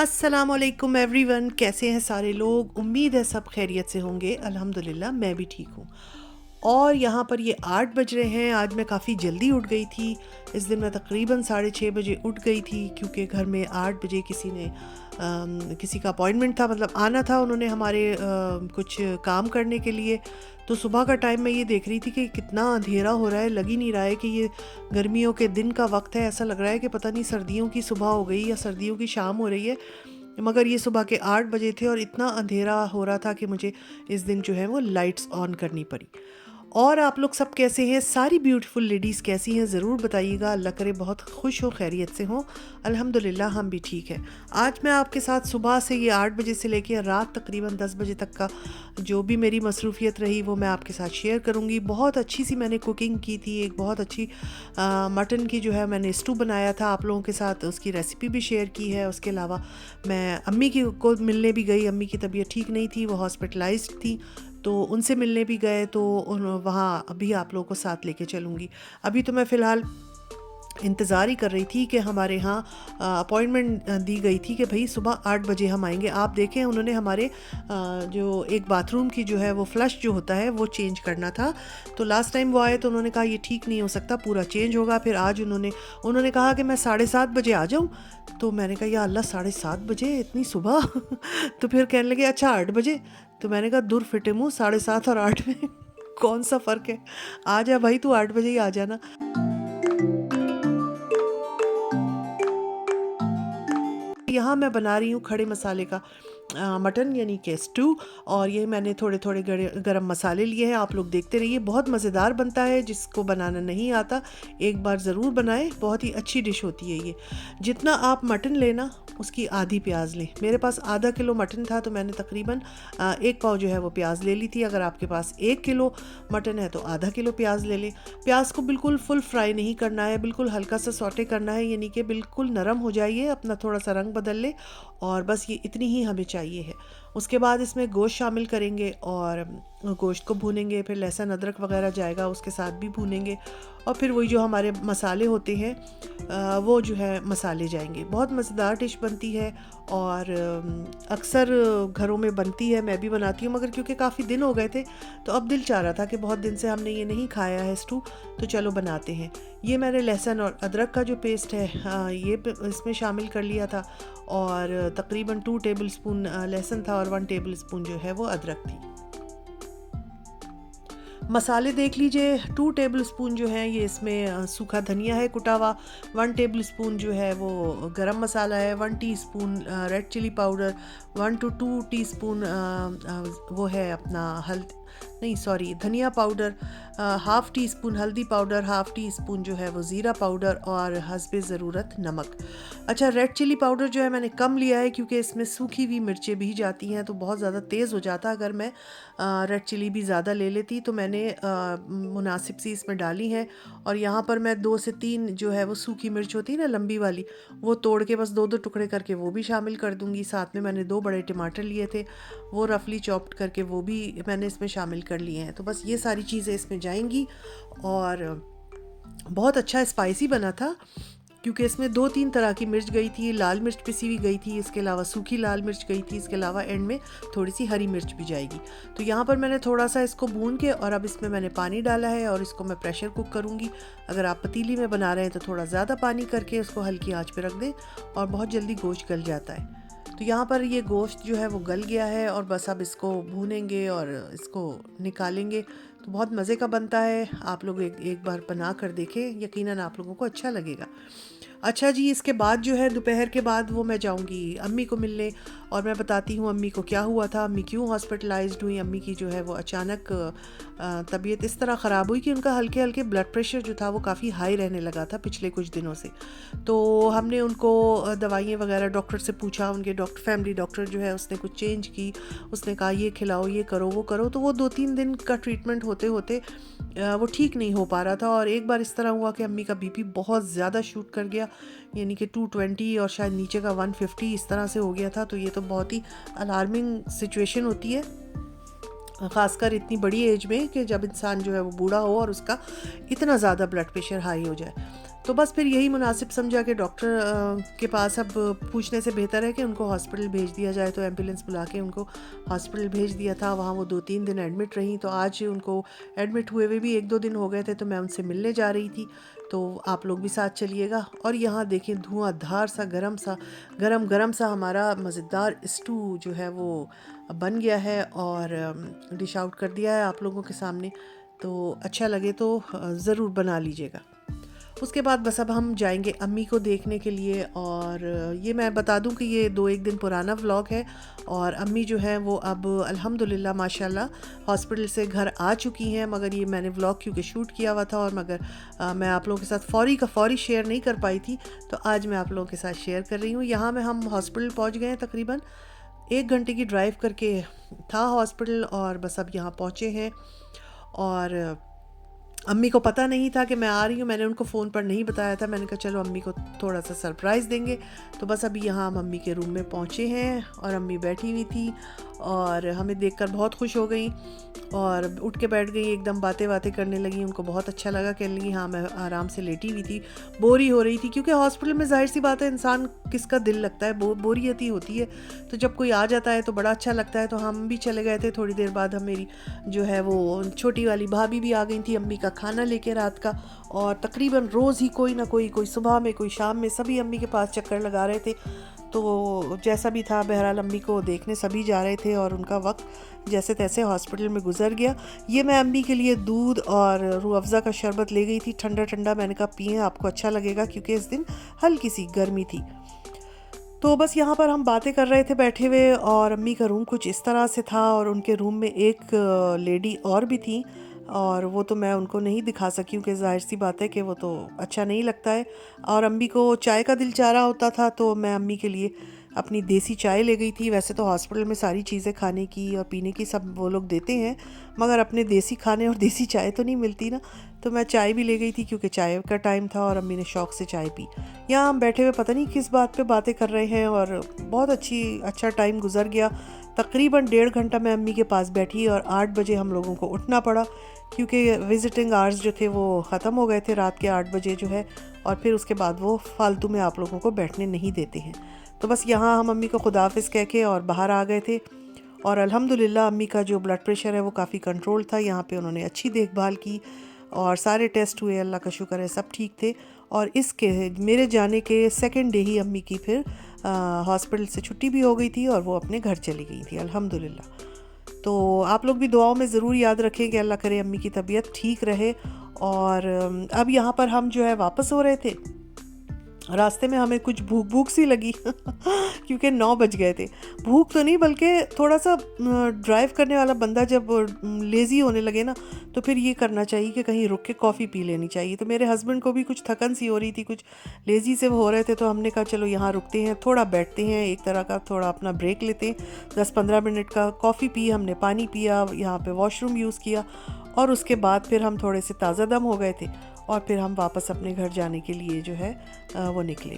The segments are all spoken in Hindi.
अस्सलामुअलैकुम एवरीवन, कैसे हैं सारे लोग। उम्मीद है सब खैरियत से होंगे। अल्हम्दुलिल्लाह मैं भी ठीक हूँ। और यहाँ पर ये 8 बज रहे हैं। आज मैं काफ़ी जल्दी उठ गई थी। इस दिन मैं तकरीबन 6:30 बजे उठ गई थी, क्योंकि घर में 8 बजे किसी का अपॉइंटमेंट था, मतलब आना था उन्होंने हमारे कुछ काम करने के लिए। तो सुबह का टाइम मैं ये देख रही थी कि कितना अंधेरा हो रहा है। लग ही नहीं रहा है कि ये गर्मियों के दिन का वक्त है। ऐसा लग रहा है कि पता नहीं सर्दियों की सुबह हो गई या सर्दियों की शाम हो रही है। मगर ये सुबह के 8 बजे थे और इतना अंधेरा हो रहा था कि मुझे इस दिन जो है वो लाइट्स ऑन करनी पड़ी। और आप लोग सब कैसे हैं? सारी ब्यूटीफुल लेडीज़ कैसी हैं ज़रूर बताइएगा। अल्लाह करे बहुत खुश हो, खैरियत से हों। अल्हम्दुलिल्लाह हम भी ठीक हैं। आज मैं आपके साथ सुबह से ये 8 बजे से लेकर रात तकरीबन 10 बजे तक का जो भी मेरी मसरूफ़ियत रही वो मैं आपके साथ शेयर करूँगी। बहुत अच्छी सी मैंने कुकिंग की थी। एक बहुत अच्छी मटन की जो है मैंने स्टू बनाया था, आप लोगों के साथ उसकी रेसिपी भी शेयर की है। उसके अलावा मैं अम्मी की को मिलने भी गई। अम्मी की तबीयत ठीक नहीं थी, वो हॉस्पिटलाइज्ड थी, तो उनसे मिलने भी गए। तो वहाँ अभी आप लोगों को साथ लेके चलूँगी। अभी तो मैं फ़िलहाल इंतज़ार ही कर रही थी कि हमारे यहाँ अपॉइंटमेंट दी गई थी कि भाई सुबह 8 बजे हम आएंगे। आप देखें, उन्होंने हमारे जो एक बाथरूम की जो है वो फ्लश जो होता है वो चेंज करना था। तो लास्ट टाइम वो आए तो उन्होंने कहा ये ठीक नहीं हो सकता, पूरा चेंज होगा। फिर आज उन्होंने कहा कि मैं 7:30 बजे आ जाऊँ। तो मैंने कहा या अल्लाह, 7:30 बजे इतनी सुबह? तो फिर कहने लगे अच्छा 8 बजे। तो मैंने कहा दूर फिटे मुँह, 7:30 और 8 में कौन सा फ़र्क है। आ जा भाई, तू 8 बजे ही आ जाना। यहाँ मैं बना रही हूँ खड़े मसाले का मटन, यानी कि स्टू। और ये मैंने थोड़े थोड़े गरम मसाले लिए हैं। आप लोग देखते रहिए, बहुत मज़ेदार बनता है। जिसको बनाना नहीं आता एक बार ज़रूर बनाएं, बहुत ही अच्छी डिश होती है ये। जितना आप मटन लेना उसकी आधी प्याज लें। मेरे पास आधा किलो मटन था तो मैंने तकरीबन 1 पाव जो है वो प्याज ले ली थी। अगर आपके पास 1 किलो मटन है तो आधा किलो प्याज ले लें। प्याज को बिल्कुल फुल फ्राई नहीं करना है, बिल्कुल हल्का सा सौटे करना है, यानी कि बिल्कुल नरम हो जाइए, अपना थोड़ा सा रंग बदल ले। और बस ये इतनी ही हमें चाहिए है। उसके बाद इसमें गोश्त शामिल करेंगे और गोश्त को भूनेंगे। फिर लहसुन अदरक वगैरह जाएगा, उसके साथ भी भूनेंगे। और फिर वही जो हमारे मसाले होते हैं वो जो है मसाले जाएंगे। बहुत मज़ेदार डिश बनती है और अक्सर घरों में बनती है, मैं भी बनाती हूँ। मगर क्योंकि काफ़ी दिन हो गए थे तो अब दिल चाह रहा था कि बहुत दिन से हमने ये नहीं खाया है स्टू, तो चलो बनाते हैं। ये मैंने लहसुन और अदरक का जो पेस्ट है ये इसमें शामिल कर लिया था। और तकरीबन 2 टेबल स्पून लहसुन था और 1 टेबल स्पून जो है वो अदरक थी। मसाले देख लीजिए, 2 टेबल स्पून जो है ये इसमें सूखा धनिया है कुटा हुआ, 1 टेबल स्पून जो है वो गरम मसाला है, 1 teaspoon red chilli powder, 1 to 2 teaspoon वो है अपना धनिया पाउडर, हाफ़ टी स्पून हल्दी पाउडर, हाफ़ टी स्पून जो है वो ज़ीरा पाउडर और हस्बे ज़रूरत नमक। अच्छा, रेड चिली पाउडर जो है मैंने कम लिया है, क्योंकि इसमें सूखी हुई मिर्चें भी जाती हैं तो बहुत ज़्यादा तेज़ हो जाता। अगर मैं रेड चिली भी ज़्यादा ले लेती तो मैंने मुनासिब सी इसमें डाली हैं। और यहाँ पर मैं 2 से 3 जो है वो सूखी मिर्च होती है ना लंबी वाली, वो तोड़ के बस 2-2 टुकड़े करके वो भी शामिल कर दूँगी। साथ में मैंने 2 बड़े टमाटर लिए थे, वो रफली चॉप्ड करके वो भी मैंने इसमें शामिल कर लिए हैं। तो बस ये सारी चीज़ें इसमें जाएंगी। और बहुत अच्छा स्पाइसी बना था, क्योंकि इसमें 2-3 तरह की मिर्च गई थी। लाल मिर्च पिसी हुई गई थी, इसके अलावा सूखी लाल मिर्च गई थी, इसके अलावा एंड में थोड़ी सी हरी मिर्च भी जाएगी। तो यहाँ पर मैंने थोड़ा सा इसको भून के और अब इसमें मैंने पानी डाला है और इसको मैं प्रेशर कुक करूँगी। अगर आप पतीली में बना रहे हैं तो थोड़ा ज़्यादा पानी करके उसको हल्की आँच पर रख दें और बहुत जल्दी गोश्त गल जाता है। तो यहाँ पर ये गोश्त जो है वो गल गया है और बस अब इसको भूनेंगे और इसको निकालेंगे। तो बहुत मज़े का बनता है। आप लोग एक बार बना कर देखें, यकीनन आप लोगों को अच्छा लगेगा। अच्छा जी, इसके बाद जो है दोपहर के बाद वो मैं जाऊंगी अम्मी को मिलने और मैं बताती हूँ अम्मी को क्या हुआ था, अम्मी क्यों हॉस्पिटलाइज्ड हुई। अम्मी की जो है वो अचानक तबीयत इस तरह ख़राब हुई कि उनका हल्के हल्के ब्लड प्रेशर जो था वो काफ़ी हाई रहने लगा था पिछले कुछ दिनों से। तो हमने उनको दवाइयाँ वगैरह डॉक्टर से पूछा, उनके फैमिली डॉक्टर जो है उसने कुछ चेंज की। उसने कहा ये खिलाओ, ये करो, वो करो। तो वो 2-3 दिन का ट्रीटमेंट होते होते वो ठीक नहीं हो पा रहा था। और एक बार इस तरह हुआ कि अम्मी का बीपी बहुत ज़्यादा शूट कर गया, यानी कि 220 और शायद नीचे का 150 इस तरह से हो गया था। तो ये तो बहुत ही अलार्मिंग सिचुएशन होती है, ख़ासकर इतनी बड़ी एज में, कि जब इंसान जो है वो बूढ़ा हो और उसका इतना ज़्यादा ब्लड प्रेशर हाई हो जाए। तो बस फिर यही मुनासिब समझा कि डॉक्टर के पास अब पूछने से बेहतर है कि उनको हॉस्पिटल भेज दिया जाए, तो एम्बुलेंस बुला के उनको हॉस्पिटल भेज दिया था। वहाँ वो 2-3 दिन एडमिट रहीं, तो आज उनको एडमिट हुए हुए भी 1-2 दिन हो गए थे, तो मैं उनसे मिलने जा रही थी। तो आप लोग भी साथ चलिएगा। और यहाँ देखें धुआंधार सा गरम गरम सा हमारा मज़ेदार स्टू जो है वो बन गया है और डिश आउट कर दिया है आप लोगों के सामने। तो अच्छा लगे तो ज़रूर बना लीजिएगा। उसके बाद बस अब हम जाएंगे अम्मी को देखने के लिए। और ये मैं बता दूं कि ये 2-1 दिन पुराना व्लॉग है और अम्मी जो है वो अब अल्हम्दुलिल्लाह माशाल्लाह हॉस्पिटल से घर आ चुकी हैं। मगर ये मैंने व्लॉग क्योंकि शूट किया हुआ था और मगर मैं आप लोगों के साथ फौरी शेयर नहीं कर पाई थी, तो आज मैं आप लोगों के साथ शेयर कर रही हूँ। यहाँ में हम हॉस्पिटल पहुँच गए हैं, तकरीबन 1 घंटे की ड्राइव करके था हॉस्पिटल, और बस अब यहाँ पहुँचे हैं। और अम्मी को पता नहीं था कि मैं आ रही हूँ, मैंने उनको फ़ोन पर नहीं बताया था। मैंने कहा चलो अम्मी को थोड़ा सा सरप्राइज़ देंगे। तो बस अभी यहाँ हम अम्मी के रूम में पहुँचे हैं और अम्मी बैठी हुई थी और हमें देखकर बहुत खुश हो गई और उठ के बैठ गई, एकदम बातें करने लगी। उनको बहुत अच्छा लगा, कहने लगी हाँ मैं आराम से लेटी हुई थी, बोरी हो रही थी, क्योंकि हॉस्पिटल में जाहिर सी बात है इंसान किसका दिल लगता है, बोरियत ही होती है। तो जब कोई आ जाता है तो बड़ा अच्छा लगता है। तो हम भी चले गए थे। थोड़ी देर बाद हम मेरी जो है वो छोटी वाली भाभी भी आ गई थी अम्मी का खाना लेके रात का। और तकरीबन रोज़ ही कोई ना कोई सुबह में कोई शाम में सभी अम्मी के पास चक्कर लगा रहे थे। तो जैसा भी था बहरहाल अम्मी को देखने सभी जा रहे थे और उनका वक्त जैसे तैसे हॉस्पिटल में गुजर गया। ये मैं अम्मी के लिए दूध और रूह अफ़ज़ा का शरबत ले गई थी, ठंडा ठंडा। मैंने कहा पिए, आपको अच्छा लगेगा, क्योंकि इस दिन हल्की सी गर्मी थी। तो बस यहाँ पर हम बातें कर रहे थे बैठे हुए, और अम्मी का रूम कुछ इस तरह से था और उनके रूम में एक लेडी और भी थी, और वो तो मैं उनको नहीं दिखा सकी क्योंकि जाहिर सी बात है कि वो तो अच्छा नहीं लगता है। और अम्मी को चाय का दिल चाह रहा होता था, तो मैं अम्मी के लिए अपनी देसी चाय ले गई थी। वैसे तो हॉस्पिटल में सारी चीज़ें खाने की और पीने की सब वो लोग देते हैं, मगर अपने देसी खाने और देसी चाय तो नहीं मिलती ना। तो मैं चाय भी ले गई थी क्योंकि चाय का टाइम था और अम्मी ने शौक़ से चाय पी। यहाँ हम बैठे हुए पता नहीं किस बात पे बातें कर रहे हैं और बहुत अच्छा टाइम गुजर गया। तकरीबन 1.5 घंटा मैं अम्मी के पास बैठी और 8 बजे हम लोगों को उठना पड़ा, क्योंकि विज़िटिंग आवर्स जो थे वो ख़त्म हो गए थे रात के 8 बजे जो है। और फिर उसके बाद वो फालतू में आप लोगों को बैठने नहीं देते हैं। तो बस यहाँ हम अम्मी को खुदाफिज़ कह के और बाहर आ गए थे। और अल्हम्दुलिल्लाह अम्मी का जो ब्लड प्रेशर है वो काफ़ी कंट्रोल था। यहाँ पे उन्होंने अच्छी देखभाल की और सारे टेस्ट हुए, अल्लाह का शुक्र है सब ठीक थे। और इसके मेरे जाने के सेकंड डे ही अम्मी की फिर हॉस्पिटल से छुट्टी भी हो गई थी और वो अपने घर चली गई थी अल्हम्दुलिल्लाह। तो आप लोग भी दुआओं में ज़रूर याद रखें कि अल्लाह करे अम्मी की तबीयत ठीक रहे। और अब यहाँ पर हम जो है वापस हो रहे थे, रास्ते में हमें कुछ भूख सी लगी क्योंकि 9 बज गए थे। भूख तो नहीं, बल्कि थोड़ा सा ड्राइव करने वाला बंदा जब लेज़ी होने लगे ना, तो फिर ये करना चाहिए कि कहीं रुक के कॉफ़ी पी लेनी चाहिए। तो मेरे हस्बैंड को भी कुछ थकन सी हो रही थी, कुछ लेज़ी से हो रहे थे, तो हमने कहा चलो यहाँ रुकते हैं, थोड़ा बैठते हैं, एक तरह का थोड़ा अपना ब्रेक लेते हैं 10-15 मिनट का। कॉफ़ी पी हमने, पानी पिया, यहाँ पे वॉशरूम यूज़ किया और उसके बाद फिर हम थोड़े से ताज़ा दम हो गए थे और फिर हम वापस अपने घर जाने के लिए जो है वो निकले।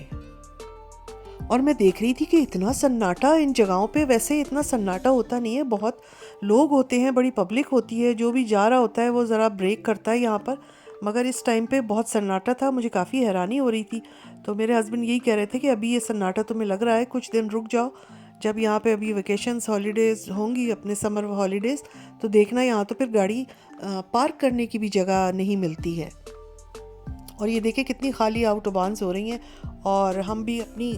और मैं देख रही थी कि इतना सन्नाटा इन जगहों पे, वैसे इतना सन्नाटा होता नहीं है, बहुत लोग होते हैं, बड़ी पब्लिक होती है, जो भी जा रहा होता है वो ज़रा ब्रेक करता है यहाँ पर। मगर इस टाइम पे बहुत सन्नाटा था, मुझे काफ़ी हैरानी हो रही थी। तो मेरे हस्बैंड यही कह रहे थे कि अभी ये सन्नाटा तुम्हें लग रहा है, कुछ दिन रुक जाओ, जब यहाँ पे अभी वेकेशंस हॉलीडेज़ होंगी, अपने समर हॉलीडेज़, तो देखना यहाँ तो फिर गाड़ी पार्क करने की भी जगह नहीं मिलती है। और ये देखें कितनी खाली आउटोबान्स हो रही हैं और हम भी अपनी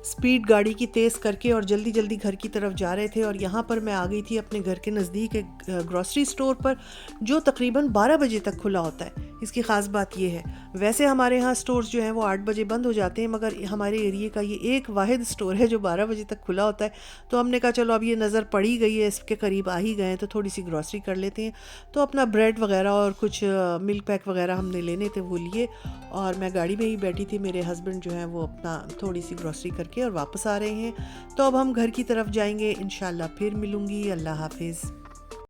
स्पीड गाड़ी की तेज़ करके और जल्दी जल्दी घर की तरफ जा रहे थे। और यहाँ पर मैं आ गई थी अपने घर के नज़दीक एक ग्रॉसरी स्टोर पर, जो तकरीबन 12 बजे तक खुला होता है। इसकी ख़ास बात ये है, वैसे हमारे यहाँ स्टोर्स जो हैं वो 8 बजे बंद हो जाते हैं, मगर हमारे एरिए का ये एक वाहिद स्टोर है जो 12 बजे तक खुला होता है। तो हमने कहा चलो अब ये नज़र पड़ी गई है, इसके करीब आ ही गए हैं, तो थोड़ी सी ग्रॉसरी कर लेते हैं। तो अपना ब्रेड वगैरह और कुछ मिल्क पैक वगैरह हमने लेने थे, वो लिए और मैं गाड़ी में ही बैठी थी। मेरे हस्बैंड जो हैं वो अपना थोड़ी सी ग्रॉसरी करके और वापस आ रहे हैं। तो अब हम घर की तरफ जाएंगे, इंशाल्लाह फिर मिलूँगी। अल्लाह हाफिज़।